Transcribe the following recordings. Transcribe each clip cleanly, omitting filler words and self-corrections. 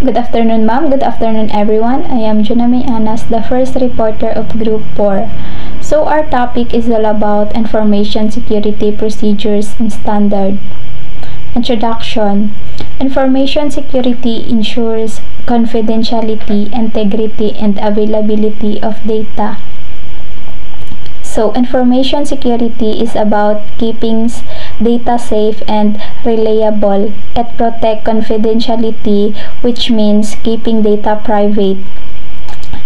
Good afternoon, ma'am. Good afternoon, everyone. I am Junami Anas, the first reporter of Group 4. So, our topic is all about information security procedures and standard. Introduction. Information security ensures confidentiality, integrity, and availability of data. So, information security is about keeping data safe and reliable. It protects confidentiality, which means keeping data private.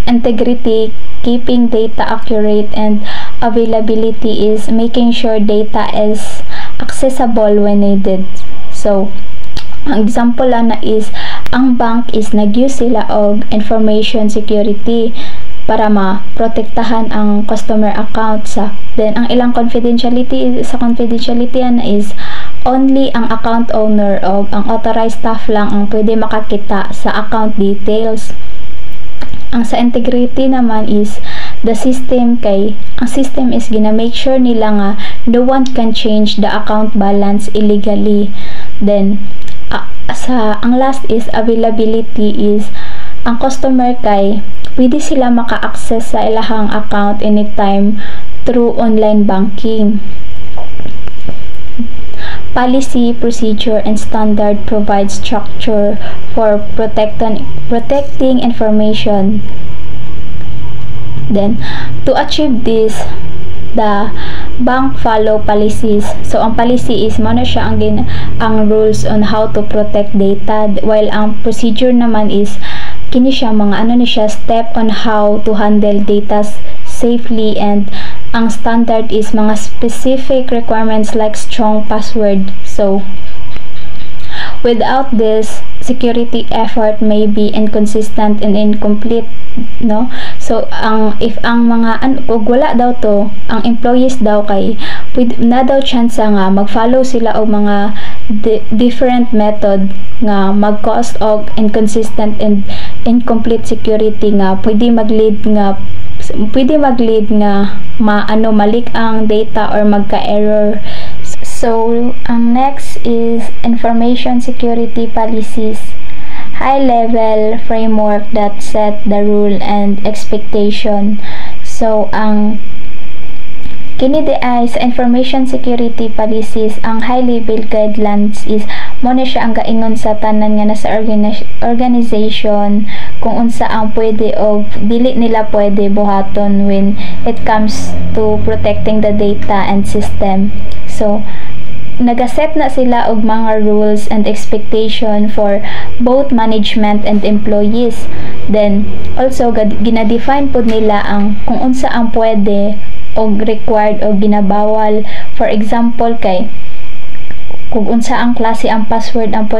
Integrity, keeping data accurate, and availability is making sure data is accessible when needed. So, ang example na is, ang bank is nag-use sila og information security para ma-protektahan ang customer account sa. Then, ang ilang confidentiality na is only ang account owner o ang authorized staff lang ang pwede makakita sa account details. Ang sa integrity naman is ang system is gina make sure nila nga no one can change the account balance illegally. Then, ang last is availability is ang customer pwede sila maka-access sa ilahang account anytime through online banking. Policy, procedure, and standard provide structure for protecting information. Then, to achieve this, the bank follow policies. So, ang policy is muna siya ang rules on how to protect data, while ang procedure naman is kini siya mga step on how to handle data safely, and ang standard is mga specific requirements like strong password. So, without this, security effort may be inconsistent and incomplete, no? So, if ang mga wala daw to, ang employees daw na daw chance nga mag-follow sila og mga different method nga mag-cause og inconsistent and incomplete security nga pwede mag-lead nga malik ang data or magka-error. So, ang next is information security policies. High-level framework that set the rule and expectation. So, kini sa information security policies, ang high-level guidelines is muna siya ang gaingon sa tanan nga nasa organization kung unsa ang pwede o dili nila pwede buhaton when it comes to protecting the data and system. So, nagaset na sila og mga rules and expectation for both management and employees. Then, also ginadefine pod nila ang kung unsa ang pwede o required o ginabawal. For example, kung unsa ang klase ang password ang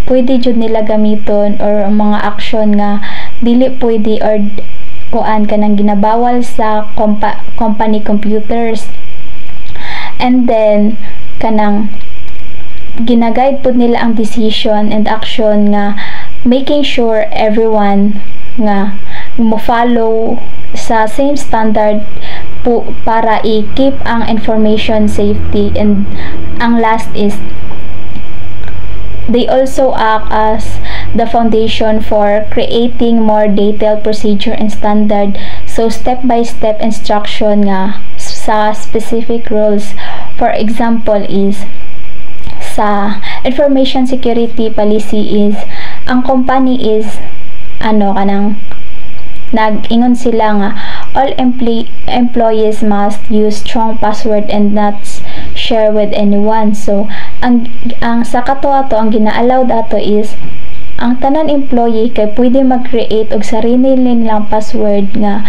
pwede jud nila gamiton, or mga action nga dili pwede or kuan kanang ginabawal sa company computers. And then kanang ginaguide pod nila ang decision and action nga making sure everyone nga mo follow sa same standard para i-keep ang information safety. And ang last is they also act as the foundation for creating more detailed procedure and standard. So, step-by-step instruction nga sa specific rules. For example is sa information security policy is ang company is nag-ingon sila nga all employees must use strong password and not share with anyone. So, ang sa katuato ang gina-allow dato is ang tanan employee pwede mag-create og sarili nilang password nga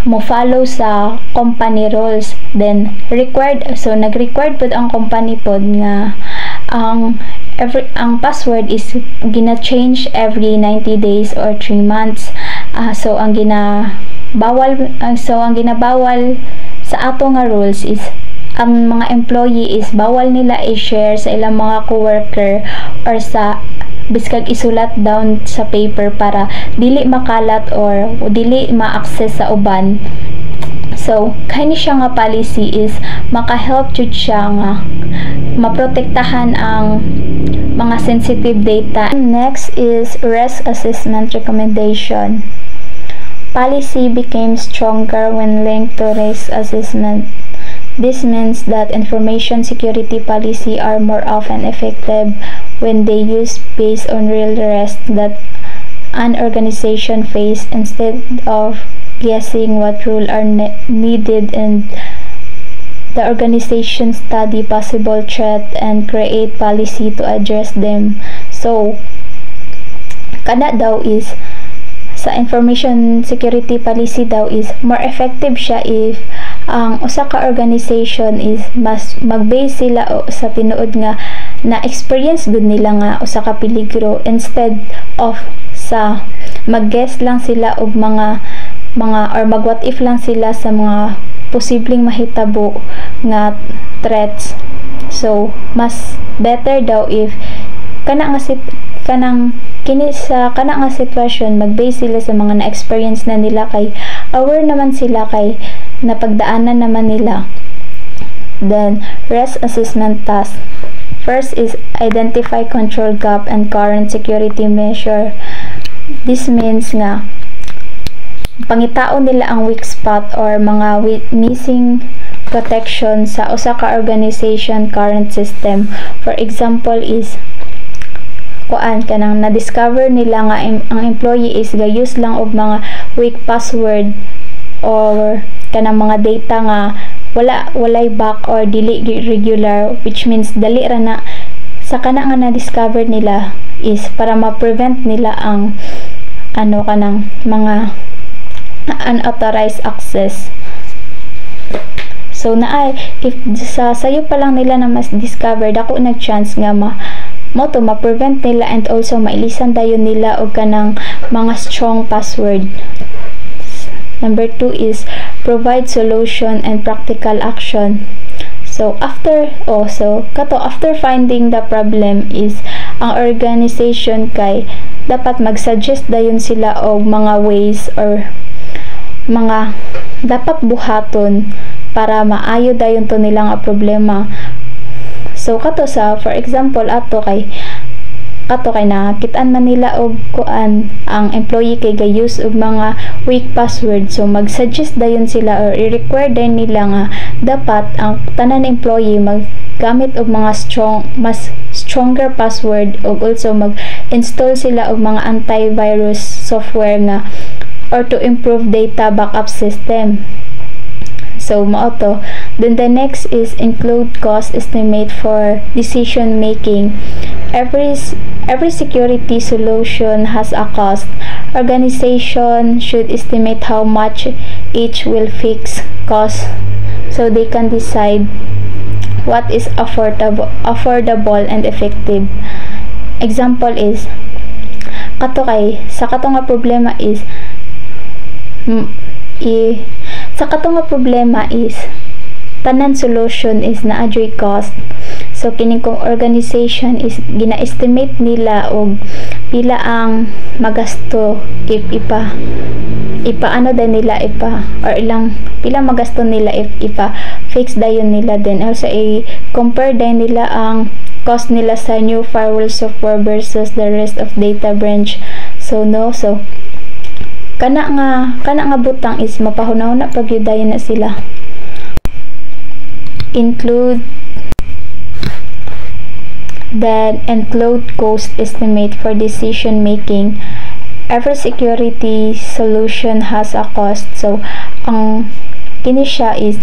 mo follow sa company rules. Then nag-required pod ang company pod nga ang password is gina-change every 90 days or 3 months. So ang ginabawal sa ato nga rules is ang mga employee is bawal nila i-share sa ilang mga coworker or sa biskag isulat down sa paper para dili makalat or dili ma-access sa uban. So, kani siya nga policy is maka-help jud siya nga maprotektahan ang mga sensitive data. Next is risk assessment recommendation. Policy became stronger when linked to risk assessment. This means that information security policy are more often effective when they use based on real risk that an organization face instead of guessing what rules are needed, and the organization study possible threat and create policy to address them. So kada daw is sa information security policy daw is more effective siya if ang usa ka organization is mas mag-base sila sa tinuod nga na experience gud nila nga usa ka peligro instead of sa mag-guess lang sila og mga or mag-what if lang sila sa mga posibleng mahitabo nga threats. So mas better daw if kana nga sitwasyon mag-base sila sa mga na-experience na nila, kay aware naman sila, kay napagdaanan naman nila. Then risk assessment task. First is identify control gap and current security measure. This means nga pangitao nila ang weak spot or mga missing protection sa usa ka organization current system. For example is kanang na-discover nila nga ang employee is gayus lang og mga weak password or kanang mga data nga walay back or dili regular, which means dali ra na sa kana nga na-discover nila is para ma-prevent nila ang kanang mga unauthorized access. So if sayo pa lang nila na mas discover, dako nag-chance nga ma-prevent nila and also mailisan dayon nila og kanang mga strong password. Number 2 is provide solution and practical action. So after finding the problem is ang organization kay dapat mag-suggest dayon sila og mga ways or mga dapat buhaton para maayo dayon to nila nga problema. So for example kay nakitaan man nila og ang employee kay gayus og mga weak password, so mag-suggest dayon sila or i-require din nila nga dapat ang tanan employee maggamit og mga stronger password, og also mag-install sila og mga antivirus software nga or to improve data backup system. So mao to. Then the next is include cost estimate for decision making. Every security solution has a cost. Organization should estimate how much each will fix cost so they can decide what is affordable and effective. Example is sa kato nga problema is tanan solution is na-adjoy cost. So kining kung organization is gina-estimate nila og pila ang magasto if ipaano din nila or ilang pila magasto nila if fix dayon nila, then also compare din nila ang cost nila sa new firewall software versus the rest of data branch. So kana nga butang is mapahuna-huna pag yudayon na sila. Include cost estimate for decision making. Every security solution has a cost. So ang kini siya is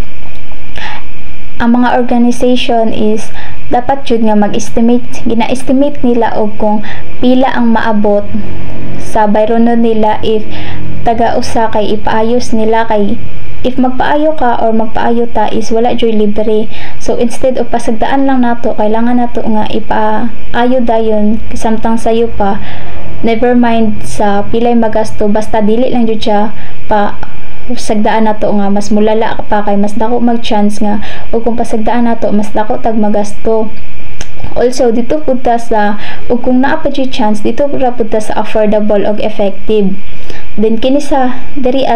ang mga organization is dapat jud nga gina-estimate nila og kung pila ang maabot sa bayrono nila if taga-usa kay ipaayos nila, kay if magpaayo ka or magpaayo ta is wala joy libre. So instead of pasagdaan lang nato, kailangan nato nga ipaayo dayon samtang sayo pa, never mind sa pilay magasto, basta dili lang jud siya pa sagdaan nato nga mas mulala pa, kay mas dako mag-chance nga o kung pasagdaan nato mas dako tag magasto. Also dito pud sa ug kung naa pa chance dito pud sa affordable og effective. Then kini sa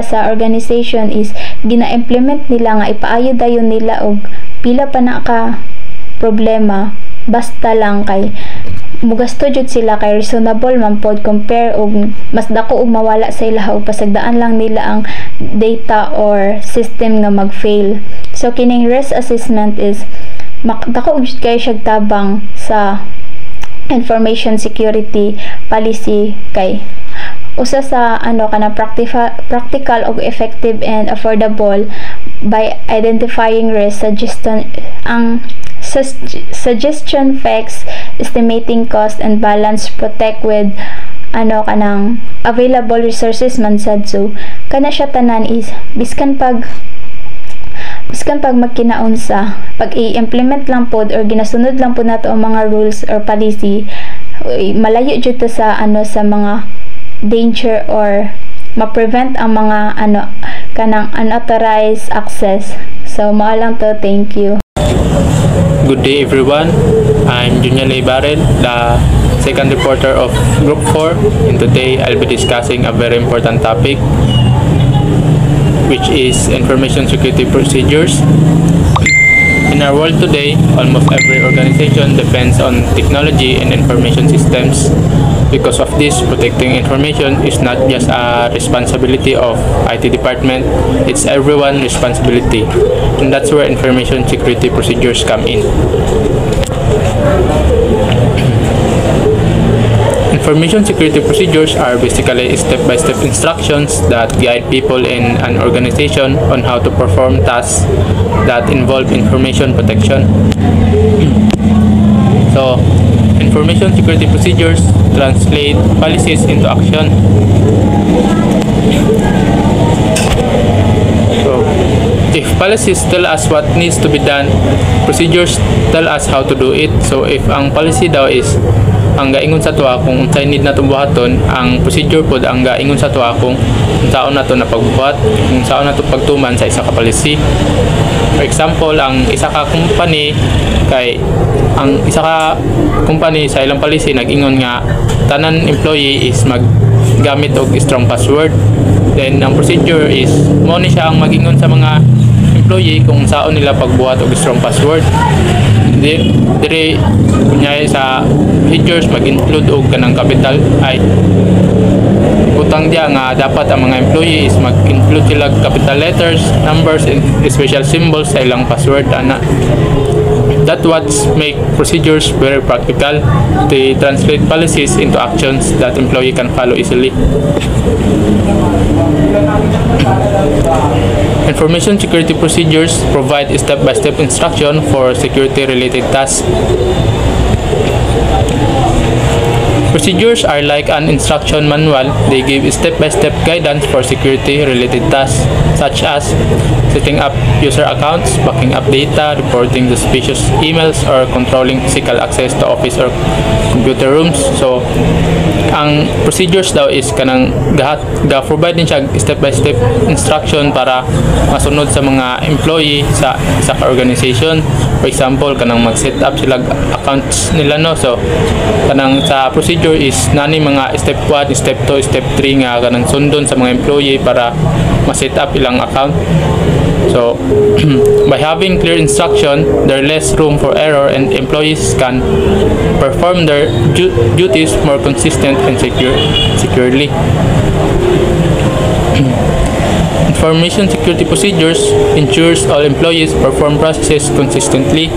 sa organization is gina-implement nila nga ipaayo dayon nila og pila pa na ka problema basta lang kay mugasto jud sila kay reasonable man pod compare og mas dako og mawala sa ilaha og pasagdaan lang nila ang data or system nga mag-fail. So kining risk assessment is dako og kay siya tabang sa information security policy kay usa sa kana practical og effective and affordable by identifying risk suggestion facts, estimating cost and balance, protect with kanang available resources man sad. So kana siya tanan is biskan pag magkinaunsa pag i-implement lang pod or ginasunod lang pod nato ang mga rules or policy, malayo jud ta sa sa mga danger or ma-prevent ang mga kanang unauthorized access. So mao lang to. Thank you. Good day everyone, I'm Junior Leibarel, the second reporter of Group 4, and today I'll be discussing a very important topic, which is information security procedures. In our world today, almost every organization depends on technology and information systems. Because of this, protecting information is not just a responsibility of IT department, it's everyone's responsibility. And that's where information security procedures come in. Information security procedures are basically step-by-step instructions that guide people in an organization on how to perform tasks that involve information protection. So, information security procedures translate policies into action. So, if policies tell us what needs to be done, procedures tell us how to do it. So, if ang policy daw is ang gaingon sa tuwa kung unsay need na buhaton, ang procedure pod ang gaingon sa tuwa kung unsaon nato na pagbuhat, kung unsaon nato pagtuman sa isa ka policy. For example, ang isa ka company sa ilang policy nag-ingon nga tanan employee is maggamit og strong password. Then ang procedure is mo ni siya ang mag-ingon sa mga employee kung saan nila pagbuhat og strong password. Dire kunyari sa procedures mag-include og kanang capital I. Utang dia nga dapat ang mga employee is mag-include sila capital letters, numbers, and special symbols sa ilang password ana. That's what make procedures very practical. They translate policies into actions that employee can follow easily. Information security procedures provide step-by-step instruction for security-related tasks. Procedures are like an instruction manual. They give step-by-step guidance for security-related tasks, such as setting up user accounts, backing up data, reporting suspicious emails, or controlling physical access to office or computer rooms. So, ang procedures daw is kanang ga-provide din siya step-by-step instruction para masunod sa mga employee sa organization. For example, kanang mag-set up sila accounts nila, no? So, kanang sa procedure is nani mga step 1, step 2, step 3 nga kanang sundon sa mga employee para ma-set up ilang account. So, by having clear instruction, there less room for error and employees can perform their duties more consistent and securely. Information security procedures ensures all employees perform processes consistently.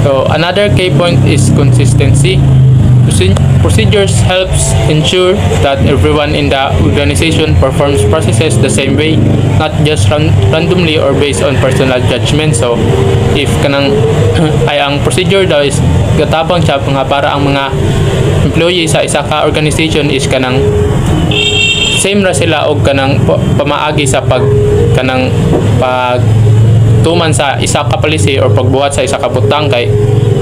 So another key point is consistency. Procedures helps ensure that everyone in the organization performs processes the same way, not just randomly or based on personal judgment. So if kanang ay ang procedure daw is gatabang siya nga para ang mga employee sa isa ka organization is kanang same ra sila og kanang pamaagi sa pagtuman sa isa ka policy or pagbuhat sa isa ka butang. Kay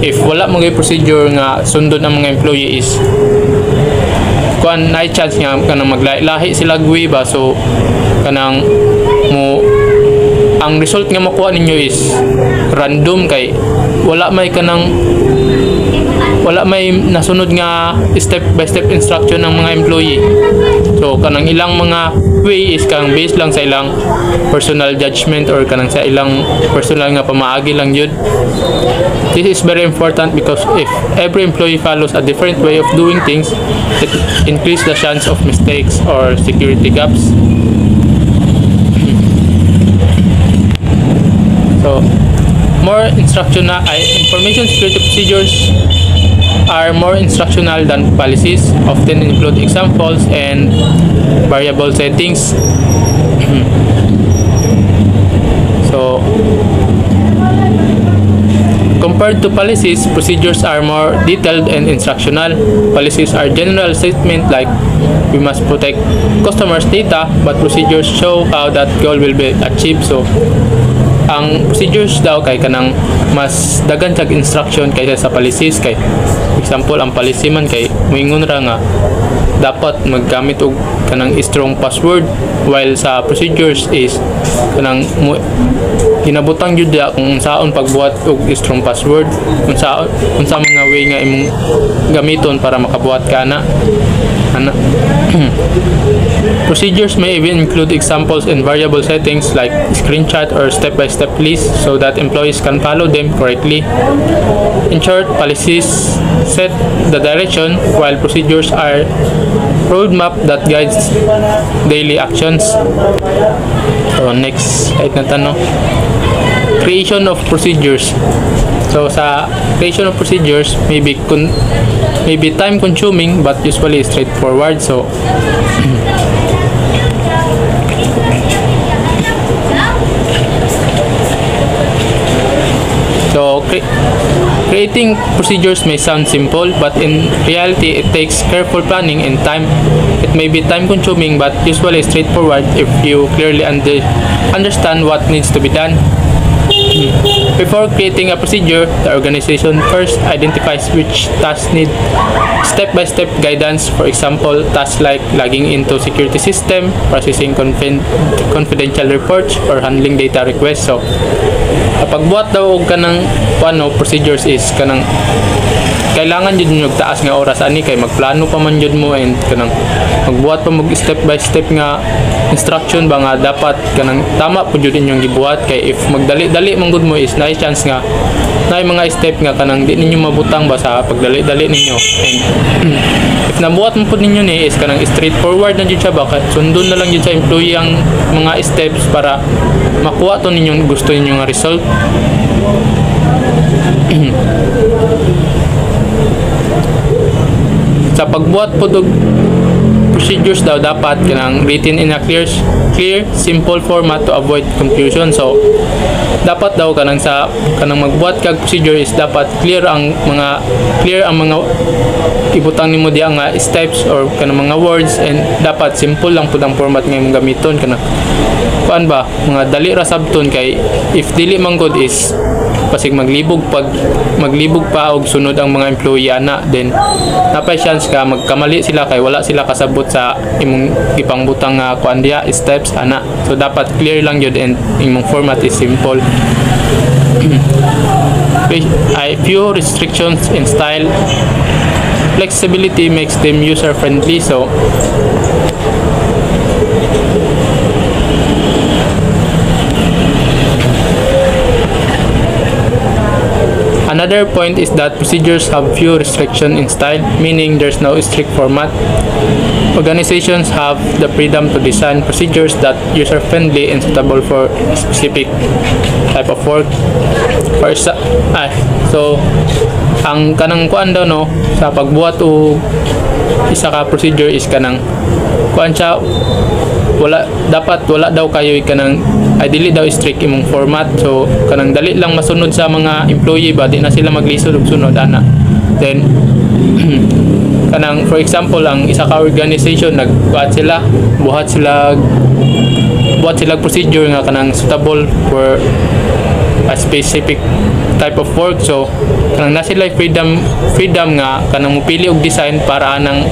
if wala mo gyud procedure nga sundon ang mga employee is kuan na chance nga kanang maglahi sila gwi ba. So kanang ang result nga makuha ninyo is random kay wala may kanang wala may nasunod nga step by step instruction ng mga employee. So kanang ilang mga way is kang based lang sa ilang personal judgment or kanang sa ilang personal nga pamaagi lang yun. This is very important because if every employee follows a different way of doing things, it increases the chance of mistakes or security gaps. So more instructional information security procedures are more instructional than policies, often include examples and variable settings. So compared to policies, procedures are more detailed and instructional. Policies are general statements like we must protect customers' data, but procedures show how that goal will be achieved. So ang procedures daw kay kanang mas dagan tag instruction kaysa sa policies. Kay example, ang policy man kay moingon ra nga dapat maggamit og kanang strong password, while sa procedures is kanang ginabutang jud ya kung unsaon pagbuhat og strong password, unsa mga way nga imong gamiton para makabuhat ka ana. Procedures may even include examples and variable settings like screenshot or step-by-step list so that employees can follow them correctly. In short, policies set the direction while procedures are roadmap that guides daily actions. So next, kahit na tanong. Creation of procedures. So sa creation of procedures may be time consuming but usually straightforward. So creating procedures may sound simple, but in reality it takes careful planning and time. It may be time consuming but usually straightforward if you clearly understand what needs to be done. Before creating a procedure, the organization first identifies which tasks need step-by-step guidance. For example, tasks like logging into security system, processing confidential reports, or handling data requests. So, kapag buhat daw og kanang procedures is kanang kailangan jud nyo taas nga oras ani kay magplano pa man jud mo and kanang magbuhat pa mag step by step nga instruction ba nga dapat kanang tama pud jud inyong gibuhat. Kay if magdali-dali man gud mo is na chance nga na mga step nga kanang di ninyo mabutang ba sa pagdali-dali ninyo. And if nabuhat mo pud ninyo ni is kanang straightforward na jud siya ba, sundon na lang jud sa employee ang mga steps para makuha to ninyong gusto ninyo nga result. Sa pagbuhat po og procedures daw dapat kanang written in a clear, simple format to avoid confusion. So dapat daw kanang magbuhat kag procedure is dapat clear ang mga ibutang nimo diha nga steps or kanang mga words, and dapat simple lang pud ang format nga imong gamiton kanang kuan ba mga dali ra sabton. Kay if dili man good is pasig maglibog pa og sunod ang mga employee ana, then napay chance ka magkamali sila kay wala sila kasabot sa imong gipangbutang nga kuan diha steps ana. So dapat clear lang yun and imong format is simple. Few restrictions in style. Flexibility makes them user friendly. So another point is that procedures have few restrictions in style, meaning there's no strict format. Organizations have the freedom to design procedures that user-friendly and suitable for specific type of work. So ang kanang kuan daw no sa pagbuhat o isa ka procedure is kanang kuan siya, wala daw kayo kanang dili daw strict imong format. So kanang dali lang masunod sa mga employee ba, di na sila maglisod og sunod ana. Then kanang for example ang isa ka organization buhat sila procedure nga kanang suitable for a specific type of work. So kanang na sila freedom nga kanang mupili og design para anang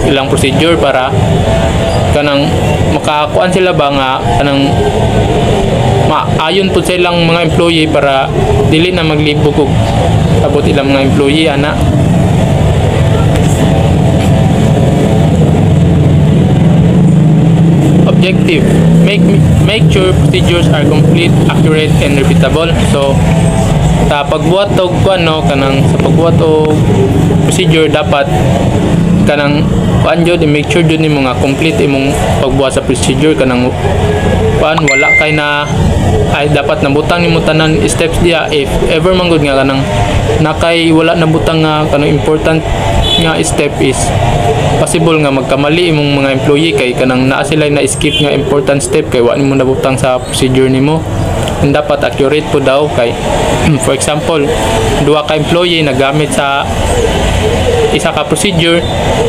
ilang procedure para kanang makakuan sila ba nga kanang maayon po sa ilang mga employee para dili na maglibog og abot ilang mga employee ana. objective. Make sure procedures are complete, accurate, and repeatable. So sa pagbuhat og sa pagbuhat og procedure dapat kanang make sure jud nimo nga complete imong pagbuhat sa procedure kanang wala kay na ay dapat nabutang nimo tanan steps diya if ever manggod nga kanang nakay wala nabutang nga kanang important nga step is possible nga magkamali imong mga employee kay kanang naa sila na skip nga important step kay wa nimo nabutang sa procedure nimo. And dapat accurate po daw kay for example duha ka employee nagamit sa isa ka procedure,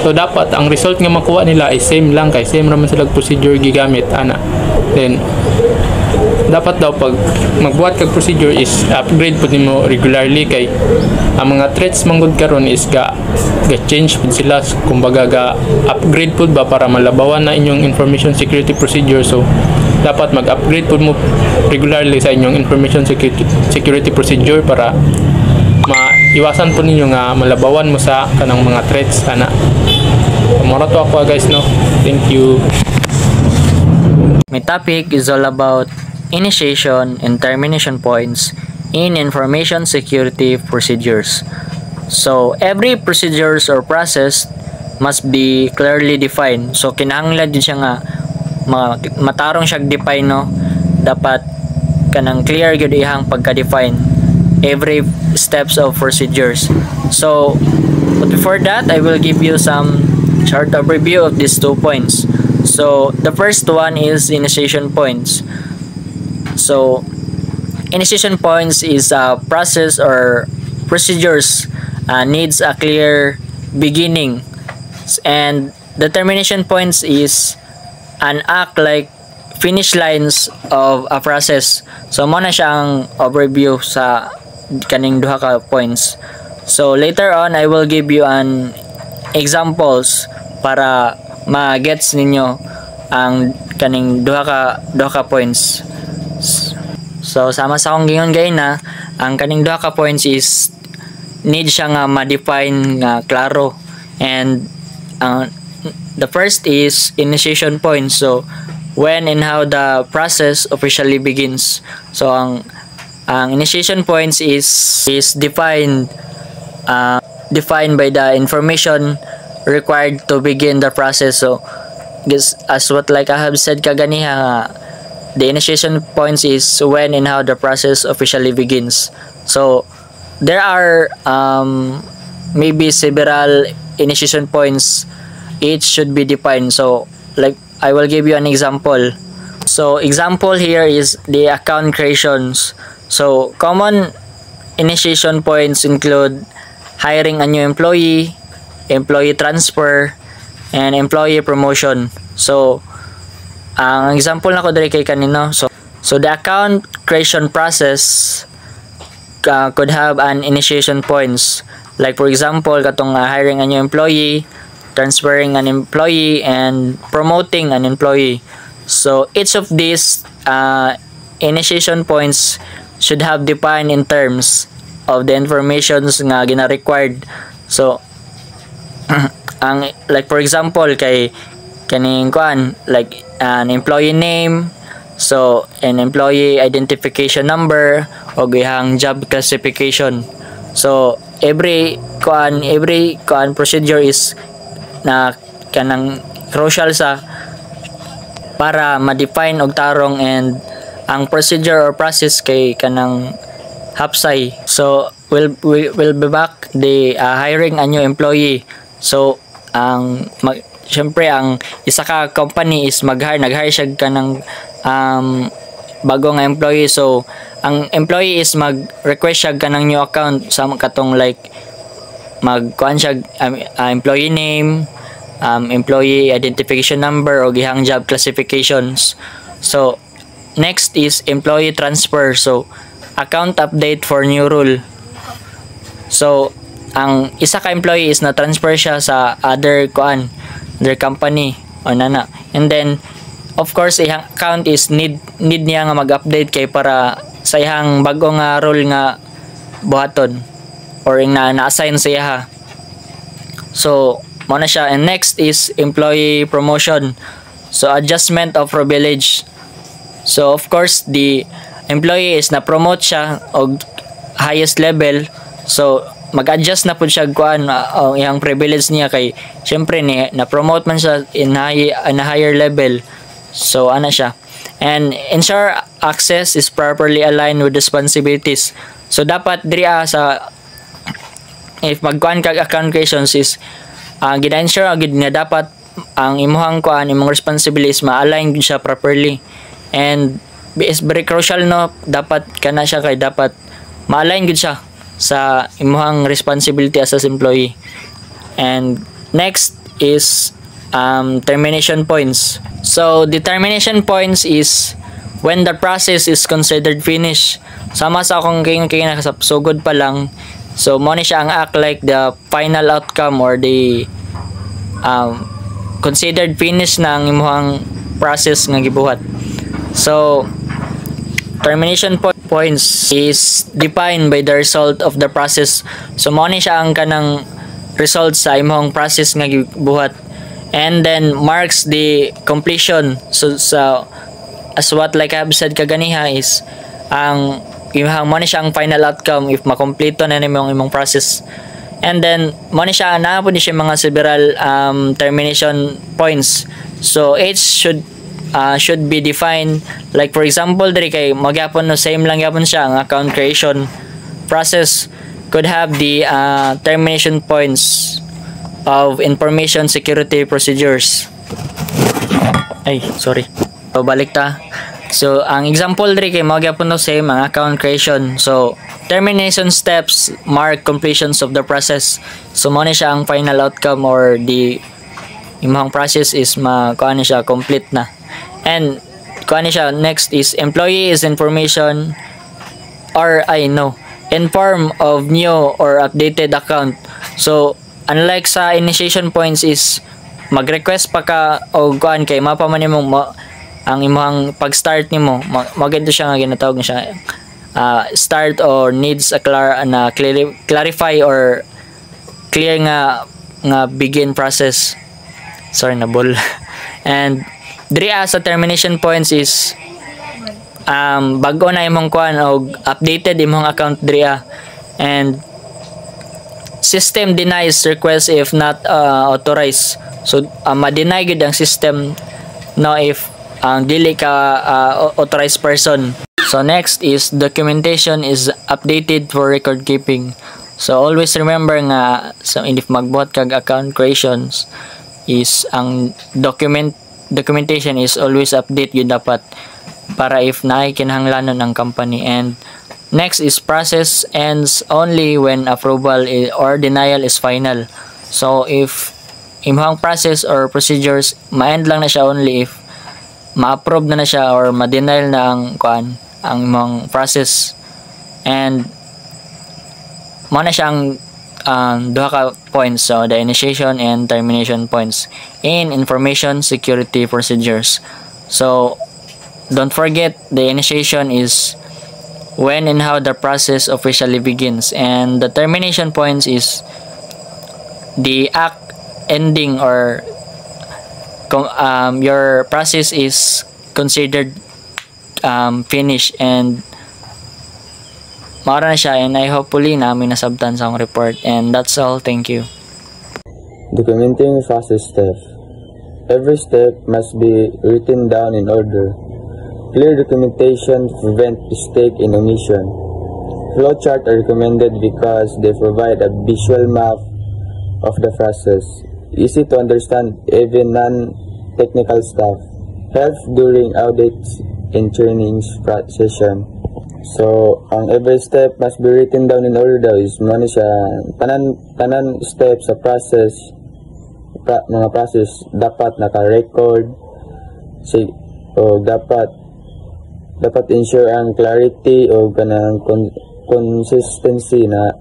so dapat ang result nga makuha nila ay same lang kay same raman sila procedure gigamit ana. Then dapat daw pag magbuhat kag procedure is upgrade pud nimo regularly kay ang mga threats manggod karon is ga change pud sila, kumbaga ga upgrade pud ba para malabawan na inyong information security procedure. So dapat mag-upgrade pud mo regularly sa inyong information security procedure para maiwasan po ninyo nga malabawan mo sa kanang mga threats ana. Mura to ako guys no. Thank you. My topic is all about initiation and termination points in information security procedures. So every procedures or process must be clearly defined. So kinahanglan din siya nga matarong siya define no. Dapat kanang clear gyud ihang pagka-define every steps of procedures. So but before that I will give you some short overview of these 2 points. So the first one is initiation points. So initiation points is a process or procedures needs a clear beginning, and the termination points is an act like finish lines of a process. So mo na siya ang overview sa kaning duha ka points. So later on I will give you an examples para ma-gets ninyo ang kaning duha ka points. So sama sa akong gingon gay na ang kaning duha ka points is need siya nga ma-define nga klaro, and the first is initiation point. So when and how the process officially begins. So ang initiation points is defined by the information required to begin the process. So as what like I have said kaganiha, the initiation points is when and how the process officially begins. So there are maybe several initiation points, each should be defined. So like I will give you an example. So example here is the account creations. So common initiation points include hiring a new employee, employee transfer, and employee promotion. So ang example na ko diri kay kanino, so the account creation process could have an initiation points, like for example katong hiring a new employee, transferring an employee, and promoting an employee. So each of these initiation points should have defined in terms of the informations nga gina-required. So ang like for example kay kaning kuan like an employee name, so an employee identification number o gihang job classification. So every kuan procedure is na kanang crucial sa para ma-define og tarong, and ang procedure or process kay kanang hapsay. So we'll be back the hiring a new employee. So syempre ang isa ka company is nag-hire siya kanang bago nga employee. So ang employee is mag-request siya kanang new account sa katong like magkuan siya employee name, employee identification number o gihang job classifications. So next is employee transfer. So account update for new rule. So ang isa ka employee is na transfer siya sa other company o nana, and then of course ihang account is need niya nga mag-update kay para sa ihang bago nga role nga buhaton or na-assign sa iya. So mo na siya. And next is employee promotion. So adjustment of privilege. So of course the employee is na promote siya og highest level, so mag-adjust na pud siya kuan ang iyang privilege niya kay syempre ni na promote man siya in a higher level, so ana siya. And ensure access is properly aligned with responsibilities. So dapat diri sa if magkuan kag account creations is gina-ensure agad nga dapat ang imuhang kuan imong responsibilities ma-align siya properly. And is very crucial no, dapat kana siya kay dapat ma-align gud siya sa imuhang responsibility as an employee. And next is termination points. So the termination points is when the process is considered finished. Sama sa akong kinakasugod pa lang, so mo ni siya ang act like the final outcome or the considered finish na ang imuhang process nga gibuhat. So termination points is defined by the result of the process. So mo ni siya ang kanang result sa imong process nga gibuhat, and then marks the completion. So as what like I have said kaganiha is ang imong mo ni siya ang final outcome if makompleto na nimong imong process. And then mo ni siya na po ni siya mga several termination points. So each should be defined, like for example diri kay magyapon no same lang gyapon siya ang account creation process could have the termination points of information security procedures. So balik ta. So ang example diri kay magyapon no same ang account creation. So termination steps mark completions of the process. So mo ni siya ang final outcome or the imong process is kuan siya complete na. And kuan siya next is employee is information or inform of new or updated account. So unlike sa initiation points is mag-request pa ka o kuan kay mapa man imong ang imong pag-start nimo maganda siya nga ginatawag na siya start or needs a clarify or clear nga begin process. Sorry na bol. And diri sa termination points is bago na imong kuan og updated imong account diri and system denies request if not authorized. So ma-deny gid ang system no if dili ka authorized person. So next is documentation is updated for record keeping. So always remember nga so if magbuhat kag account creations is ang documentation is always update yun dapat para if naay kinahanglanon ang company. And next is process ends only when approval or denial is final. So if imong process or procedures ma-end lang na siya only if ma-approve na siya or ma-denial na ang imong process. And mo na siyang duha ka points, so the initiation and termination points in information security procedures. So don't forget the initiation is when and how the process officially begins, and the termination points is the act ending or your process is considered finished. And mara na siya, and I hopefully namin nasabtan sa akong report. And that's all. Thank you. Documenting process step. Every step must be written down in order. Clear documentation to prevent mistake and omission. Flowchart are recommended because they provide a visual map of the process. Easy to understand even non-technical stuff. Helps during audits and trainings session. So, ang every step must be written down in order daw is mo siya tanan steps sa process, mga process dapat naka-record o dapat ensure ang clarity o kanang consistency na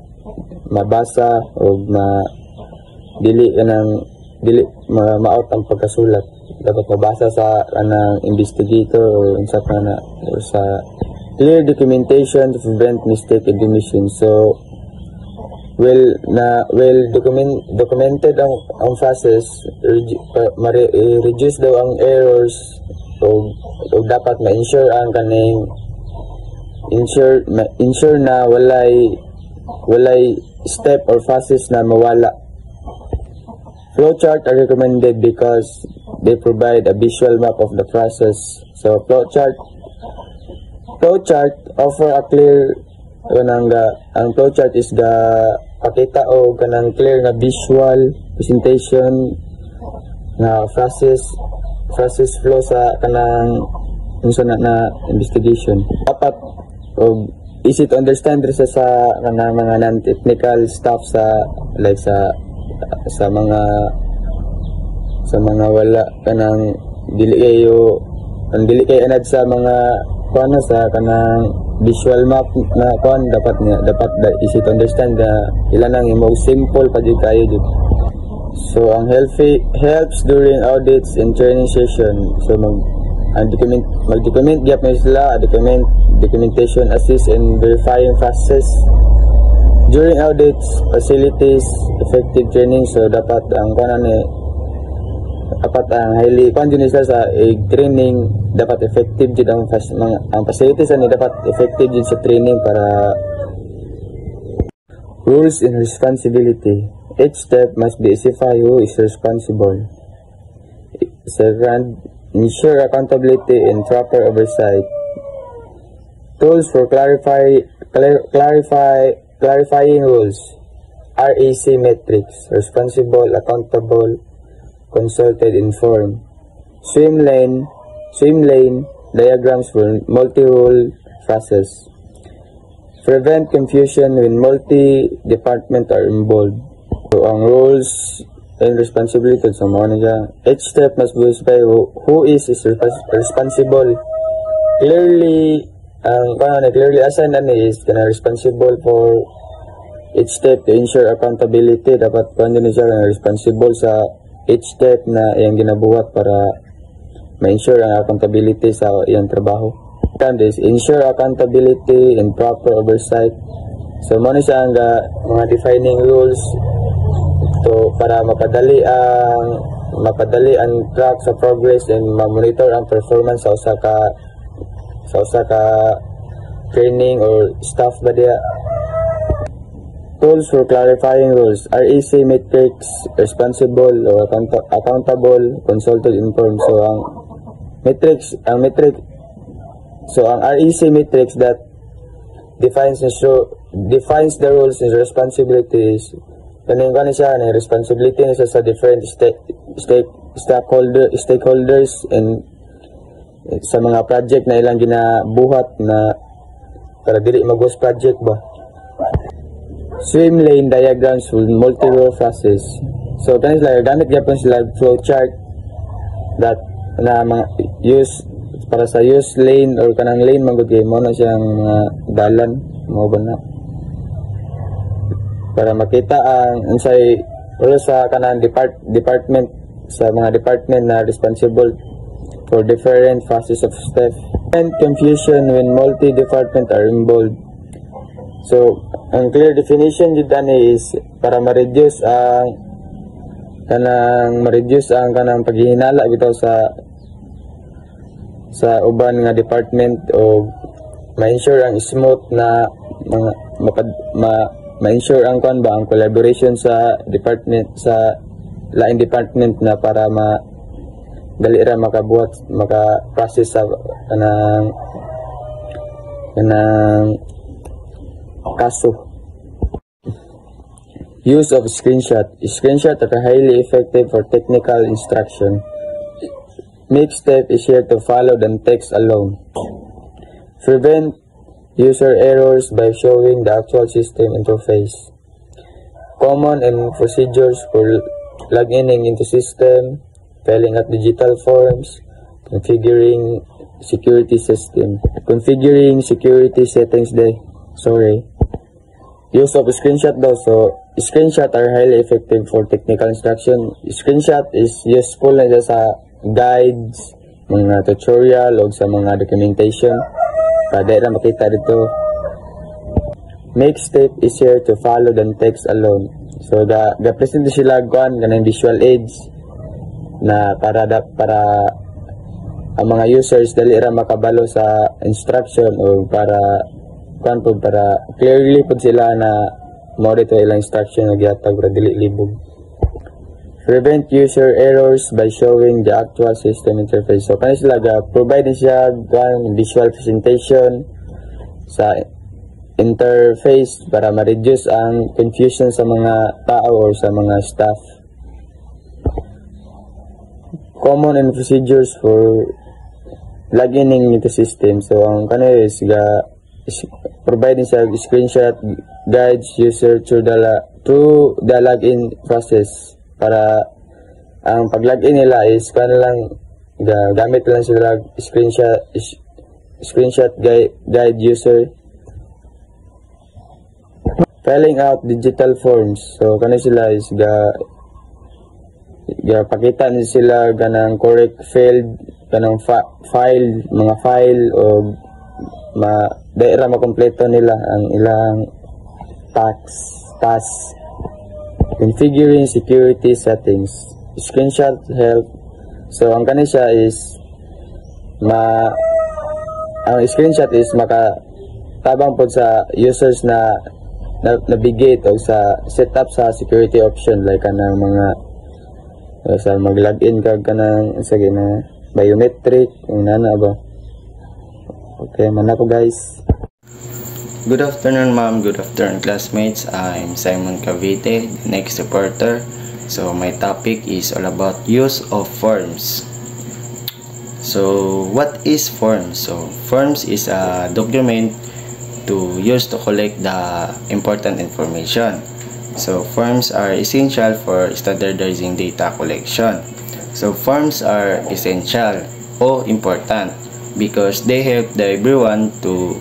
mabasa o dili ma-out ang pagkasulat. Dapat mabasa sa kanang investigator o sa clear documentation to prevent mistake and omission. So documented ang process, reduce daw ang errors o dapat ma-ensure ang kaning ensure na walay step or phases na mawala. Flowchart are recommended because they provide a visual map of the process. So flowchart offer a clear ang flowchart is pakita o kanang clear nga visual presentation na process flow sa kanang na investigation. Dapat o easy to understand rin sa kanang mga non-technical stuff sa like sa mga wala kanang dili kayo anad sa mga kuno sa kanang visual map na kuan dapat easy to understand ilan ang mo simple pa jud kayo jud. So ang helps during audits and training session. So mag-document gyap mo sila, documentation assist in verifying process during audits, facilities, effective training. So dapat ang highly continuous sa training dapat effective jud ang facilities ani dapat effective jud sa training para rules and responsibility. Each step must be specified who is responsible. Second, ensure accountability and proper oversight. Tools for clarifying rules. RAC metrics: responsible, accountable, consulted, informed. Swim lane diagrams for multi-role process. Prevent confusion when multi-department are involved. So ang rules and responsibility sa mga niya. Each step must be specified who is responsible. Clearly assigned is responsible for each step to ensure accountability. Dapat niya siya responsible sa each step na iyang ginabuhat para ma-ensure ang accountability sa iyang trabaho. Second is ensure accountability and proper oversight. So mo siya ang mga defining rules to para mapadali ang track sa progress and ma-monitor ang performance sa usa ka training or staff ba diya. Tools for clarifying rules. RAC metrics: responsible or accountable, consulted, informed. So ang RAC metrics that defines the roles and responsibilities. Kaning siya ng responsibility niya sa different stakeholders and sa mga project na ilang ginabuhat na para dili mag-ghost project ba. Swim lane diagrams for multi-role process. So kanis lang gamit gyapon sila flowchart that na use para sa use lane or kanang lane manggod kay mo na siyang dalan mo ba na para makita ang unsay sa kanang department sa mga department na responsible for different phases of step. And confusion when multi-department are involved. So ang clear definition jud is para ma-reduce ang kanang paghihinala bitaw sa uban nga department o ma-ensure ang smooth na ma-ensure ang ang collaboration sa department sa lain department na para dali ra maka-process sa kanang kaso. Use of screenshot. Screenshot are highly effective for technical instruction. Make step easier to follow than text alone. Prevent user errors by showing the actual system interface. Common and procedures for logging into system, filling out digital forms, configuring security system. Configuring security settings Use of screenshot daw. So, screenshot are highly effective for technical instruction. Screenshot is useful na sa guides, mga tutorial, o sa mga documentation. Kada na makita dito. make step easier to follow than text alone. So ga-present sila kanang visual aids na para ang mga users dali ra makabalo sa instruction o para clearly pud sila na mo dito ilang instruction na gihatag ra dili libog. Prevent user errors by showing the actual system interface. So kani sila provide siya visual presentation sa interface para ma-reduce ang confusion sa mga tao or sa mga staff. Common and procedures for logging into system. So ang kanila is provide siya screenshot guides user through the login process. Para ang pag-login nila is gamit lang sila screenshot guide user. Filling out digital forms. So kanila sila is pakita ni sila ganang correct field kanang mga file o daira makompleto nila ang ilang task. Configuring security settings. Screenshot help. So ang kanisa is ang screenshot is makatabang po sa users na navigate o sa setup sa security option like kanang mga sa mag-login ka kanang sige na biometric nana ba. Okay, man ako guys. Good afternoon ma'am, good afternoon classmates. I'm Simon Cavite, the next reporter. So my topic is all about use of forms. So what is forms? So forms is a document to use to collect the important information. So forms are essential for standardizing data collection. So forms are essential or important because they help everyone to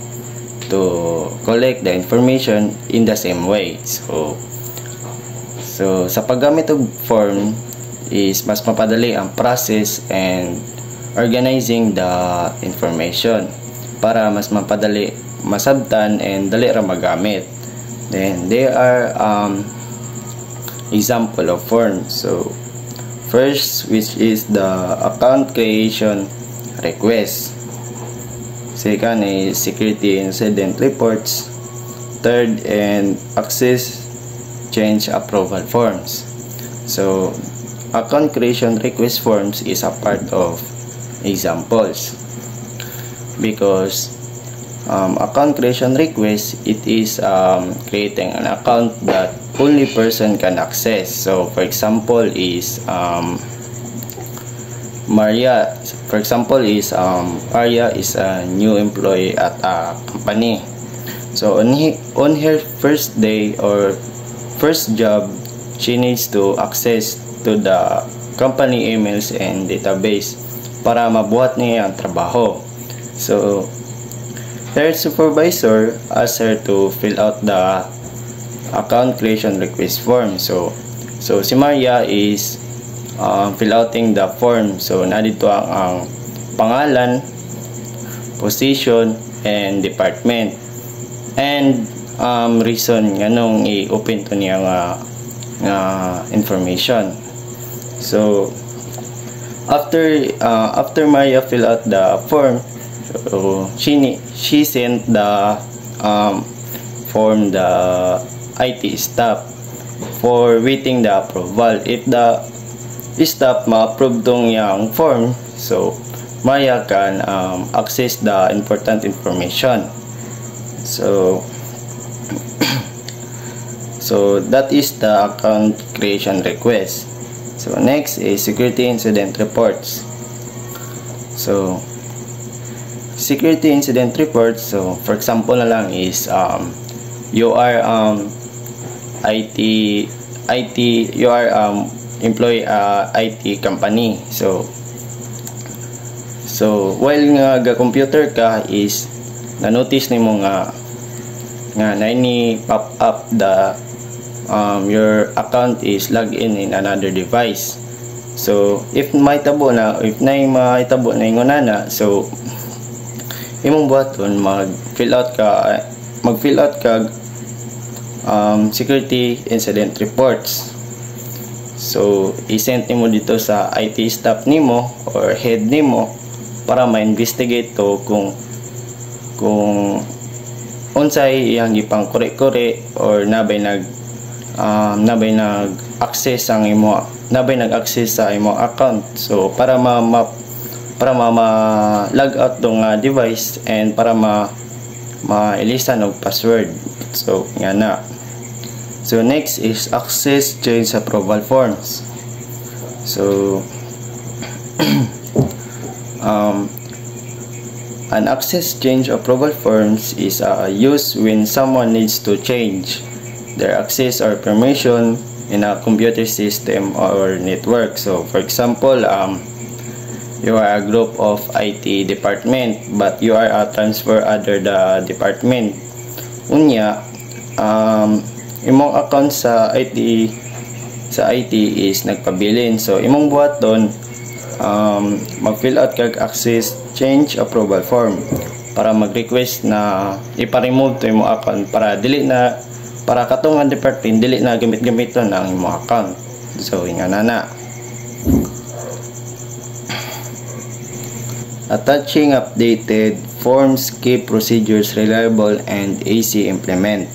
collect the information in the same way. So sa paggamit ng form is mas mapadali ang process and organizing the information para mas mapadali masabtan and dali ra magamit. Then there are example of forms. So first, which is the account creation request. Second is security incident reports. Third, and access change approval forms. So account creation request forms is a part of examples because account creation request, it is creating an account that only person can access. So for example is Maria. For example is Arya is a new employee at a company. So on her first day or first job, she needs to access to the company emails and database para mabuhat niya ang trabaho. So her supervisor asked her to fill out the account creation request form. So si Maria is fill outing the form. So nandito ang pangalan, position, and department, and reason nganong i-open to niya information. So after Maria fill out the form, so she sent the form the IT staff for waiting the approval. If the staff ma-approve tong yang form, so Maria can access the important information. So that is the account creation request. So next is security incident reports. So security incident reports, so for example na lang is you are you are employee IT company. So while nga ga-computer ka is na-notice nimo nga ni pop up the your account is logged in another device. So if mahitabo na ingonana, so imong buhaton mag-fill out ka security incident reports. So i-send nimo dito sa IT staff nimo or head nimo para ma-investigate to kung unsay iyang gipang kore-kore or nabay nag-access sa imo account. So para ma-log out tong device and para ma-ilisan og password. So nga na. So next is access change approval forms. So an access change approval forms is used when someone needs to change their access or permission in a computer system or network. So for example, you are a group of IT department but you are transfer under the department. Unya, imong account sa IT is nagpabilin. So imong buhaton mag-fill out kag access change approval form para mag-request na ipa-remove to imong account para katong ang department dili na gamit-gamiton ang imong account. So ingana na. Attaching updated forms keep procedures reliable and easy implement.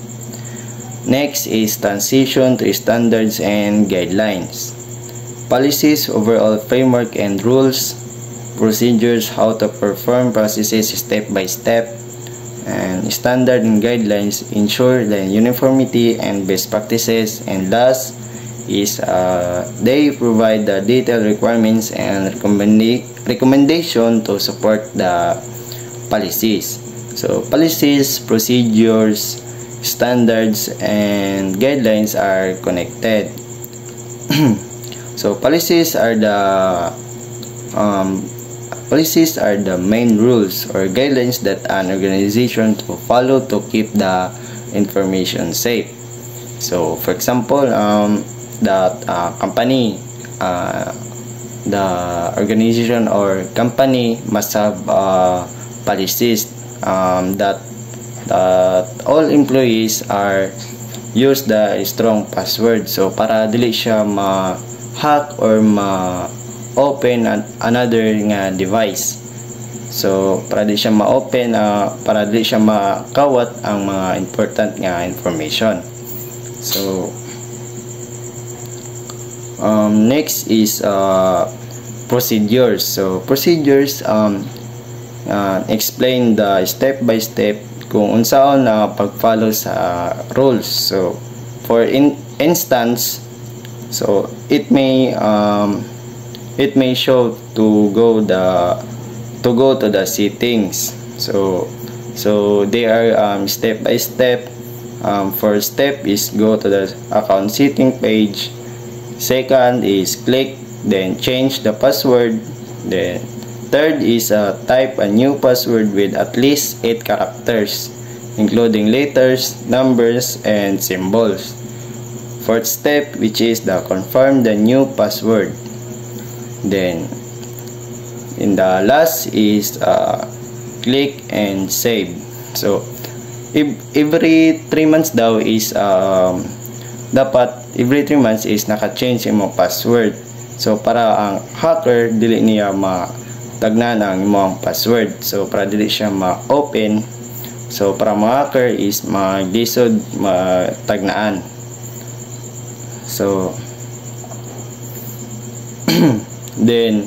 Next is transition to standards and guidelines. Policies, overall framework and rules, procedures, how to perform processes step by step, and standard and guidelines ensure the uniformity and best practices. And last is they provide the detailed requirements and recommendation to support the policies. So policies, procedures, standards and guidelines are connected. So policies are the main rules or guidelines that an organization to follow to keep the information safe. So for example, the organization or company must have policies that all employees are use the strong password. So para dili siya ma-hack or ma-open another nga device. So para dili siya ma-open, para dili siya makawat ang mga important nga information. So next is procedures. So procedures explain the step by step kung unsaon na pag-follow sa rules. So for instance, so it may show to go to the settings. So they are step by step. First step is go to the account setting page. Second is click, then change the password. Then third is type a new password with at least 8 characters, including letters, numbers, and symbols. Fourth step, which is the confirm the new password. Then in the last is click and save. So every 3 months daw is dapat every 3 months is naka-change imong password. So para ang hacker dili niya matagnan ang imong password. So para dili siya ma-open. So para mga hacker is maglisod matagnaan. So then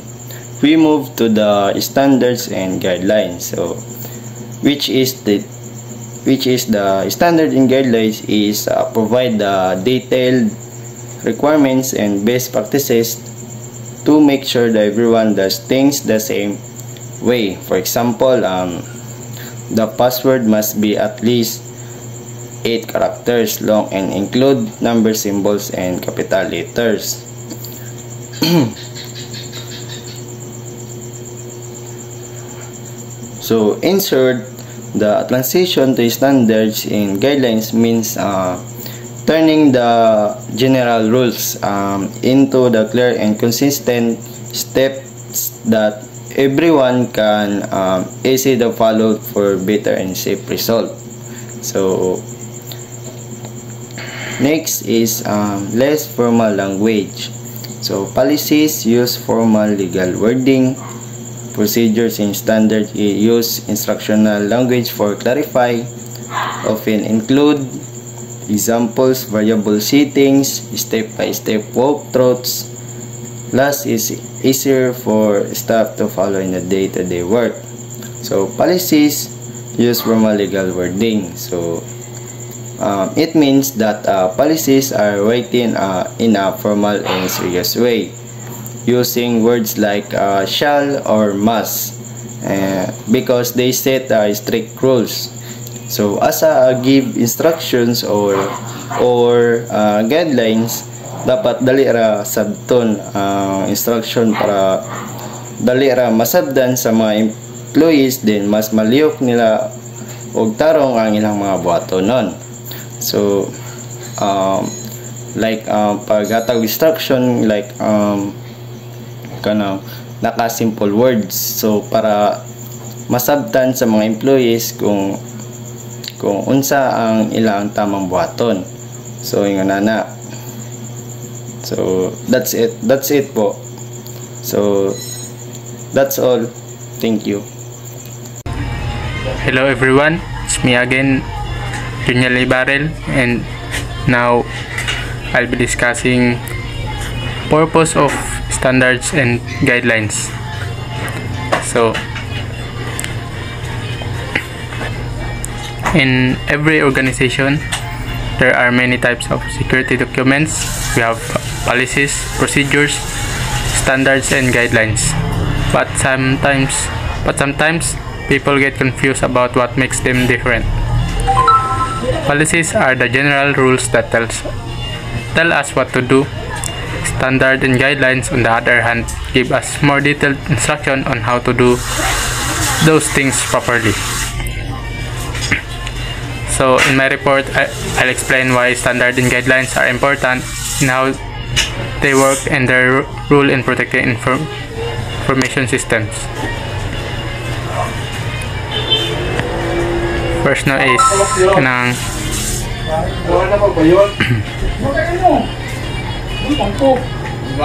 we move to the standards and guidelines. So which is the standard and guidelines is provide the detailed requirements and best practices to make sure that everyone does things the same way. For example, the password must be at least 8 characters long and include number, symbols, and capital letters. So insert the transition to standards and guidelines means turning the general rules into the clear and consistent steps that everyone can easily follow for better and safe result. So Next is less formal language. So policies use formal legal wording. Procedures in standard use instructional language for clarify. Often include examples, variable settings, step-by-step walkthroughs. Last is easier for staff to follow in the day-to-day work. So policies use formal legal wording. So it means that policies are written in a formal and serious way, using words like shall or must, because they set strict rules. So as give instructions or guidelines, dapat dali ra sabton instruction para dali ra masabdan sa mga employees, din mas maliyok nila og tarong ang ilang mga buhatonon. So paghatag instruction like kanang naka simple words, so para masabtan sa mga employees kung unsa ang ilang tamang buhaton. So ingon na. So that's it po. So that's all. Thank you. Hello everyone, it's me again, Junior Barrel, and now I'll be discussing purpose of standards and guidelines. So in every organization there are many types of security documents. We have policies, procedures, standards, and guidelines. But sometimes people get confused about what makes them different. Policies are the general rules that tell us what to do. Standard and guidelines, on the other hand, give us more detailed instruction on how to do those things properly. So in my report, I'll explain why standard and guidelines are important and how they work and their role in protecting information systems. First na is kanang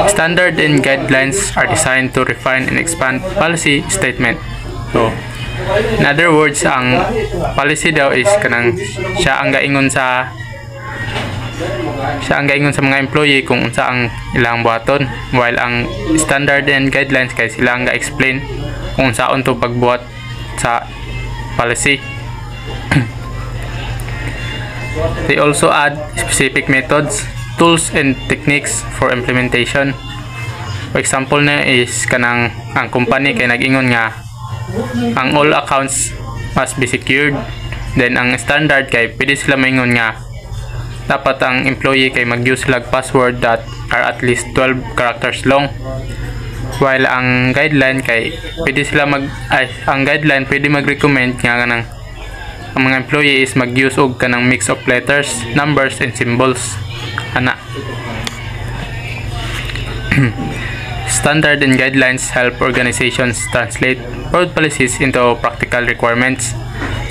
standard and guidelines are designed to refine and expand policy statement. So in other words, ang policy daw is kanang siya ang gaingon sa mga employee kung unsa ang ilang buhaton, while ang standard and guidelines kay sila ang ga-explain kung unsaon to pagbuhat sa policy. They also add specific methods, tools, and techniques for implementation. For example na is kanang ang company kay nag-ingon nga ang all accounts must be secured. Then ang standard kay pwede sila maingon nga dapat ang employee kay mag-use lag password that are at least 12 characters long. While ang guideline kay pwede sila pwede mag-recommend nga kanang ang mga employee is mag-use og kanang mix of letters, numbers, and symbols. Ana. Standard and guidelines help organizations translate broad policies into practical requirements,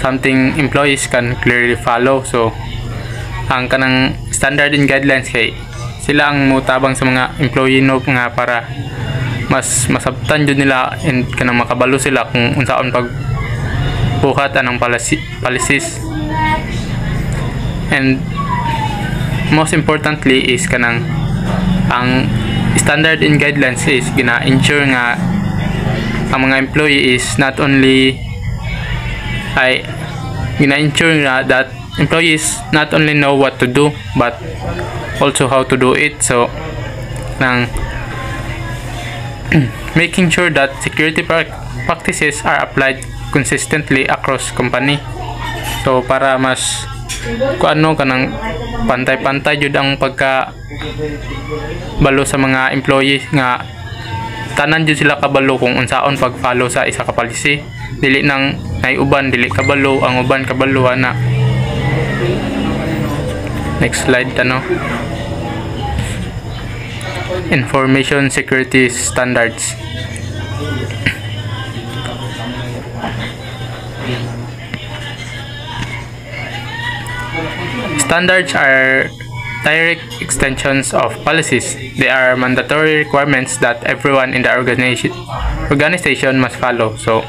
something employees can clearly follow. So ang kanang standard and guidelines kay sila ang mutabang sa mga employee no nga para mas masabtan jud nila and kanang makabalo sila kung unsaon pagbuhat anang policies. And most importantly is kanang ang standard and guidelines is gina-ensure nga ang mga employee is not only gina-ensure nga that employees not only know what to do but also how to do it. So nang making sure that security practices are applied consistently across company. So para mas kuano kanang pantay-pantay jud ang pagka balo sa mga employees nga tanan jud sila kabalo kung unsaon pag-follow sa isa ka policy. Dili nang uban dili kabalo, ang uban kabalo na. Next slide tano. Information security standards. Standards are direct extensions of policies. They are mandatory requirements that everyone in the organization must follow. So,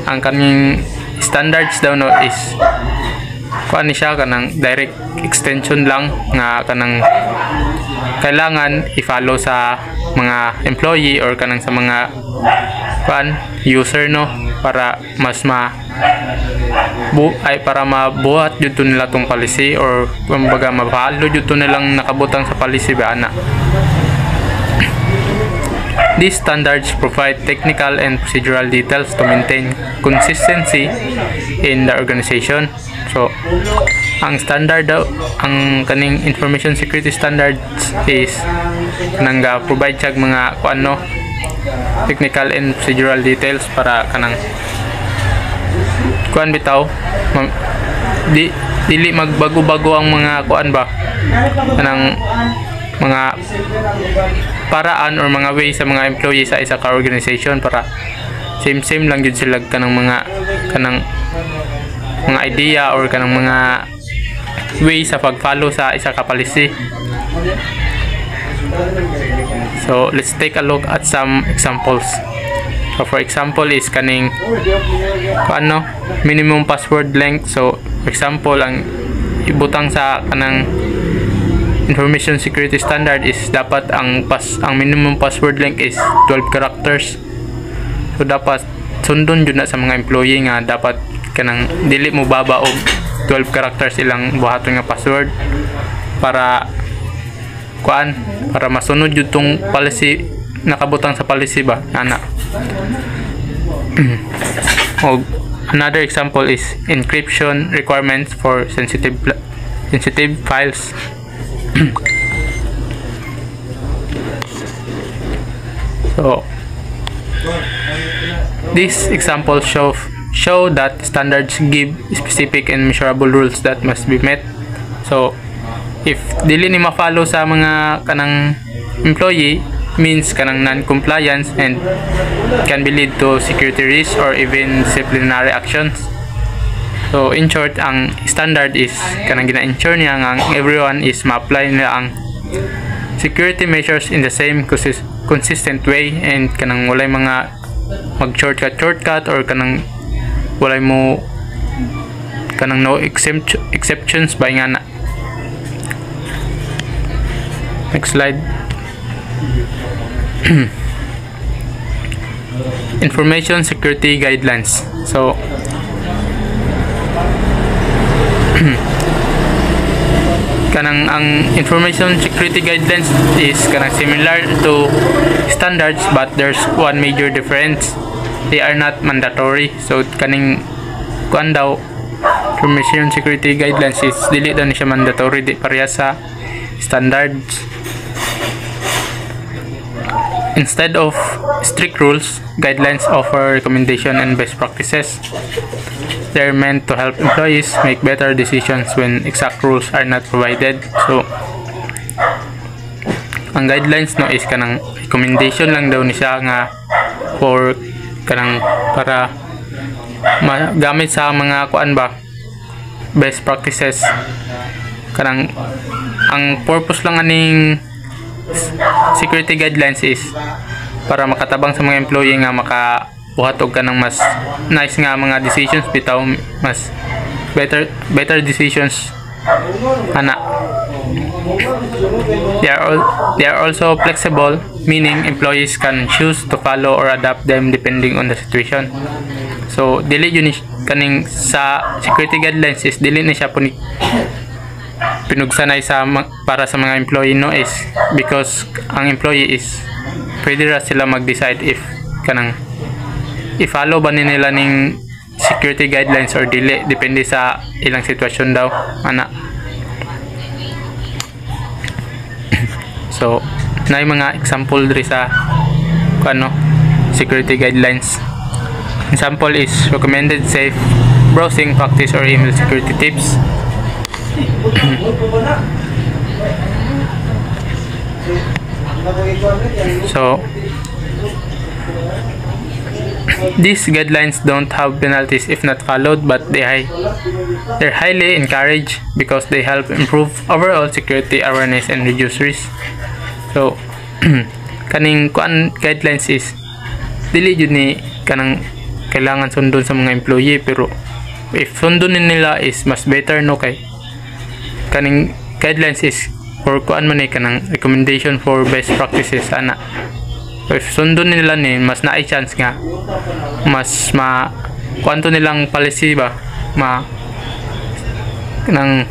ang kaning standards daw no is kuan siya kanang direct extension lang nga kanang kailangan i-follow sa mga employee or kanang sa mga kuan user no para mas para mabuhat jud nila tong policy or kumbaga ma-follow jud nilang nakabutang sa policy ba ana. These standards provide technical and procedural details to maintain consistency in the organization. So, ang standard daw, ang kaning information security standards is kanang provide siya mga kuano technical and procedural details para kanang kuan bitaw dili magbago-bago ang mga kuan ba kanang mga paraan or mga way sa mga employee sa isa ka organization para same lang jud sila kanang mga idea or kanang mga way sa pag-follow sa isa ka policy. So let's take a look at some examples. So for example is kaning minimum password length. So for example ang ibutang sa kanang information security standard is dapat ang minimum password length is 12 characters. So dapat sundon jud na sa mga employee nga dapat kanang dili mo baba og 12 characters ilang buhaton nga password para masunod jud tong policy nakabutang sa policy ba ana. Og another example is encryption requirements for sensitive files. So these examples show that standards give specific and measurable rules that must be met. So if dili ni ma-follow sa mga kanang employee means kanang non-compliance and can be lead to security risks or even disciplinary actions. So in short, ang standard is kanang gina-ensure niya nga everyone is ma-apply nila ang security measures in the same consistent way and kanang walay mga mag-shortcut or kanang walay mo kanang no exceptions ba nga na. Next slide. Information security guidelines. So kanang ang information security guidelines is kanang similar to standards but there's one major difference. They are not mandatory. So kaning kuan daw information security guidelines is dili daw ni siya mandatory, di pareha sa standards. Instead of strict rules, guidelines offer recommendation and best practices. They're meant to help employees make better decisions when exact rules are not provided. So ang guidelines no is kanang recommendation lang daw ni siya nga for kanang para magamit sa mga kuan ba best practices. Kanang ang purpose lang aning security guidelines is para makatabang sa mga employee nga makabuhat og kanang mas nice nga mga decisions bitaw, mas better decisions ana. They are also flexible, meaning employees can choose to follow or adapt them depending on the situation. So dili yun kaning sa security guidelines is dili na siya pinugsanay para sa mga employee no is because ang employee is pwede ra sila mag-decide if kanang i-follow ba nila ning security guidelines or dili, depende sa ilang sitwasyon daw ana. So na mga example diri sa security guidelines. Example is recommended safe browsing practice or email security tips. So These guidelines don't have penalties if not followed, but they're highly encouraged because they help improve overall security awareness and reduce risk. So kaning kuan guidelines is dili jud ni kanang kailangan sundon sa mga employee, pero if sundon nila is mas better, no, kay kaning guidelines is for kuan man kanang recommendation for best practices ana. So if sundon nila ni, mas naay chance nga mas kuanto nilang policy ba kanang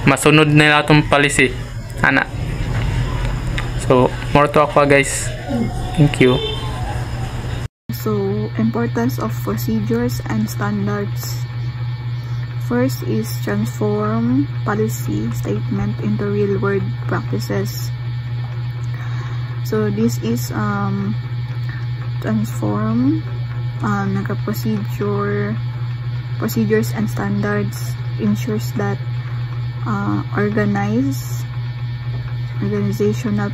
masunod nila atong policy ana. So more to ako, guys. Thank you. So, importance of procedures and standards. First is transform policy statement into real-world practices. So, this is transform procedures and standards ensures that organizational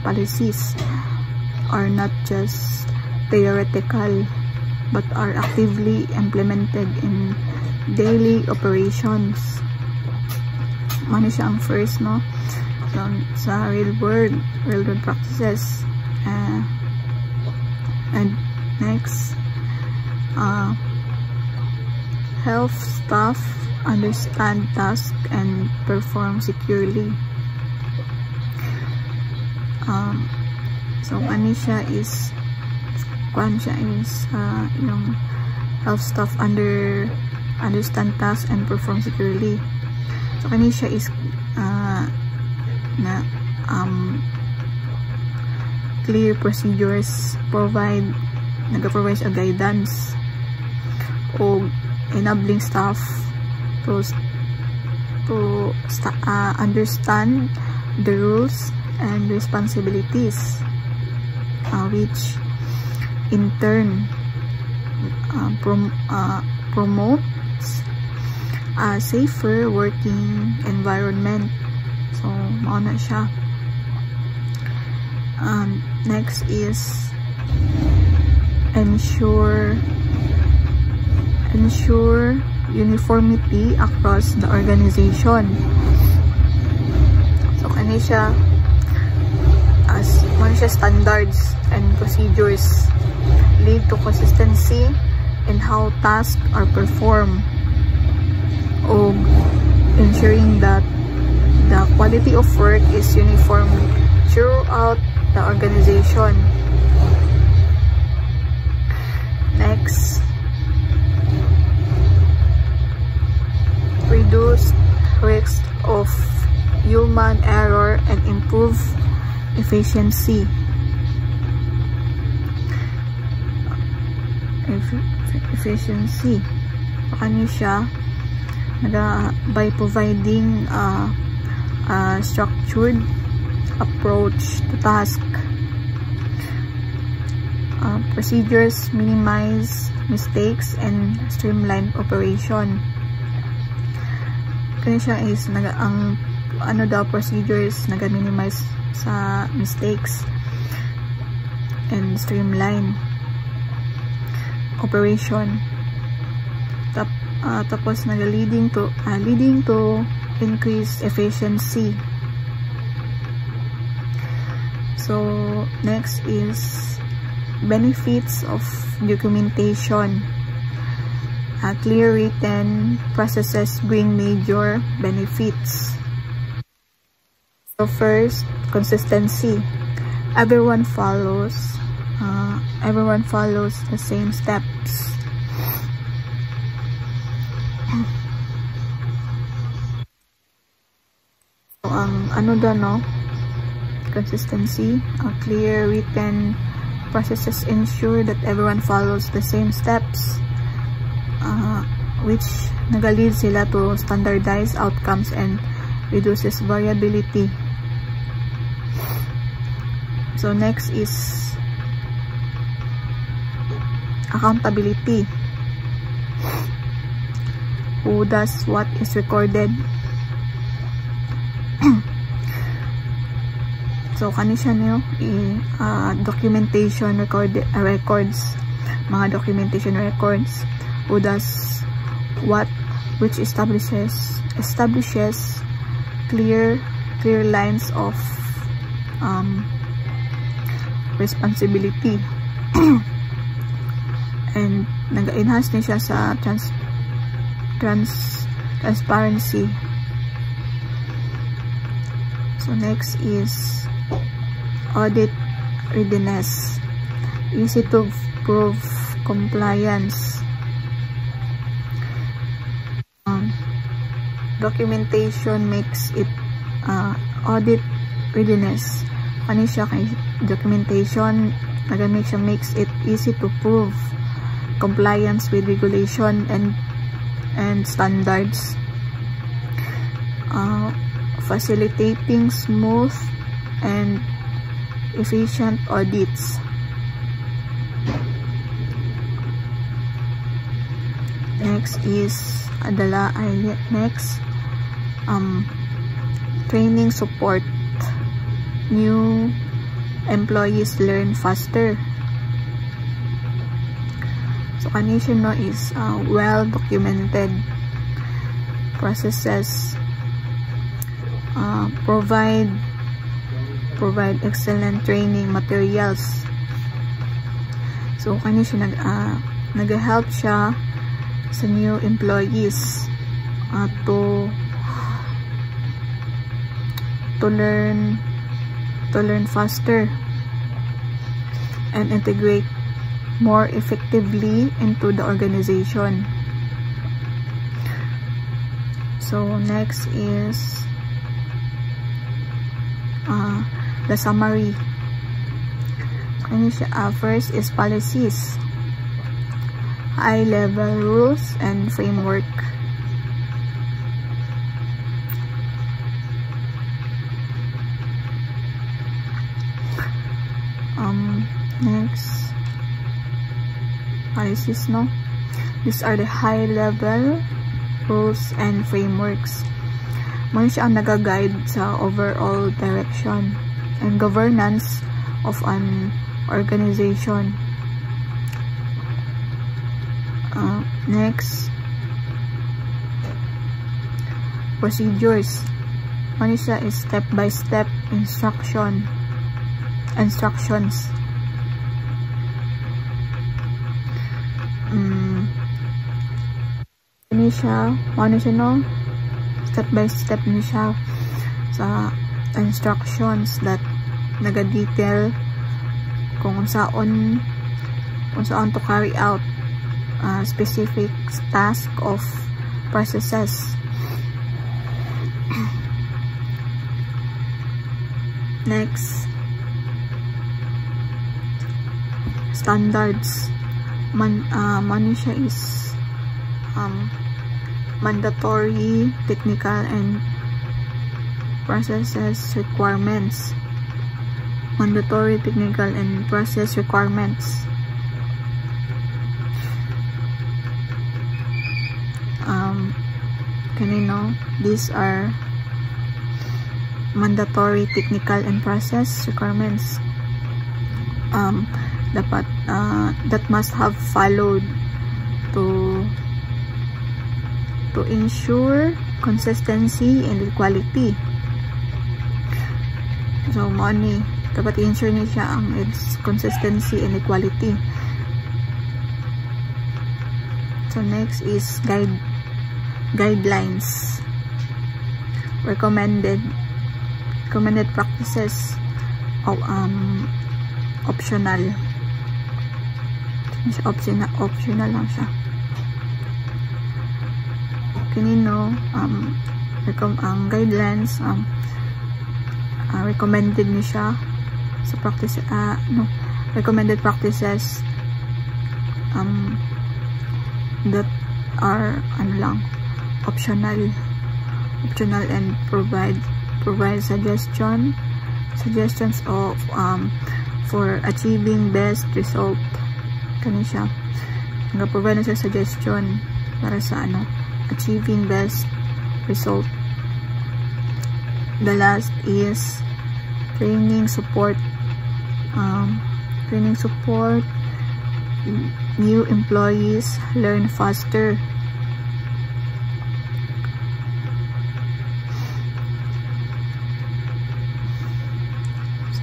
policies are not just theoretical but are actively implemented in daily operations. Mano siya ang first, no? Sa real world practices. And next, help staff understand tasks and perform securely. So ano siya is yung help staff understand tasks and perform securely. So kani siya is clear procedures nag-provide a guidance o enabling staff to understand the rules and responsibilities, which in turn promotes a safer working environment. So mao na siya. Next is ensure uniformity across the organization. So kani siya standards and procedures lead to consistency in how tasks are performed, or ensuring that the quality of work is uniform throughout the organization. Next, reduce risk of human error and improve efficiency. Ano siya? By providing a structured approach to task. Procedures minimize mistakes and streamline operation. Kaya siya is procedures minimize sa mistakes and streamline operation. Tapos leading to increased efficiency. So next is benefits of documentation. Clear written processes bring major benefits. So first, consistency. Everyone follows the same steps. So consistency, clear written processes ensure that everyone follows the same steps, which nag-lead sila to standardized outcomes and reduces variability. So next is accountability. Who does what is recorded. So kani siya niyo documentation records mga documentation records, who does what, which establishes clear lines of responsibility. And nag-enhance niya siya sa transparency. So next is audit readiness. Easy to prove compliance. Documentation makes it audit readiness. Ano siya kay documentation? Nagamit siya makes it easy to prove compliance with regulation and standards. Facilitating smooth and efficient audits. Next is training support. New employees learn faster. So kanina no is well documented processes. Provide excellent training materials. So kanina siya nag-help siya sa new employees to learn faster and integrate more effectively into the organization. So next is the summary. First is policies, high-level rules and framework. Next, policies, no? These are the high-level rules and frameworks. Muna siya ang nag-guide sa overall direction and governance of an organization. Next, procedures. Muna siya is step-by-step instructions. Ano siya no? Step by step niya siya sa instructions that naga-detail kung saan to carry out specific task of processes. Next, standards. Mano siya is mandatory technical and processes requirements. Mandatory technical and process requirements. These are mandatory technical and process requirements that must have followed to ensure consistency and equality. So money dapat i-ensure niya siya ang its consistency and equality. So next is guidelines. Recommended practices of optional lang siya. Ang guidelines recommended niya siya sa practice recommended practices that are optional and provide suggestions of for achieving best result. Kani siya provide na siya suggestion para sa achieving best result. The last is training support. new employees learn faster.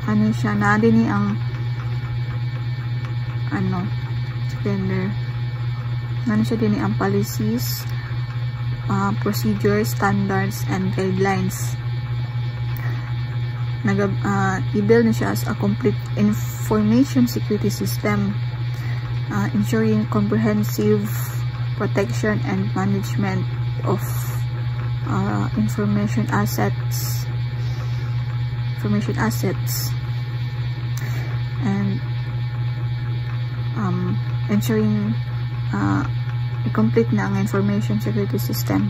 Ano siya, na din ang gender. Ano siya din ang policies, procedures, standards, and guidelines. I-build na siya as a complete information security system, ensuring comprehensive protection and management of information assets, and ensuring complete na ang information security system.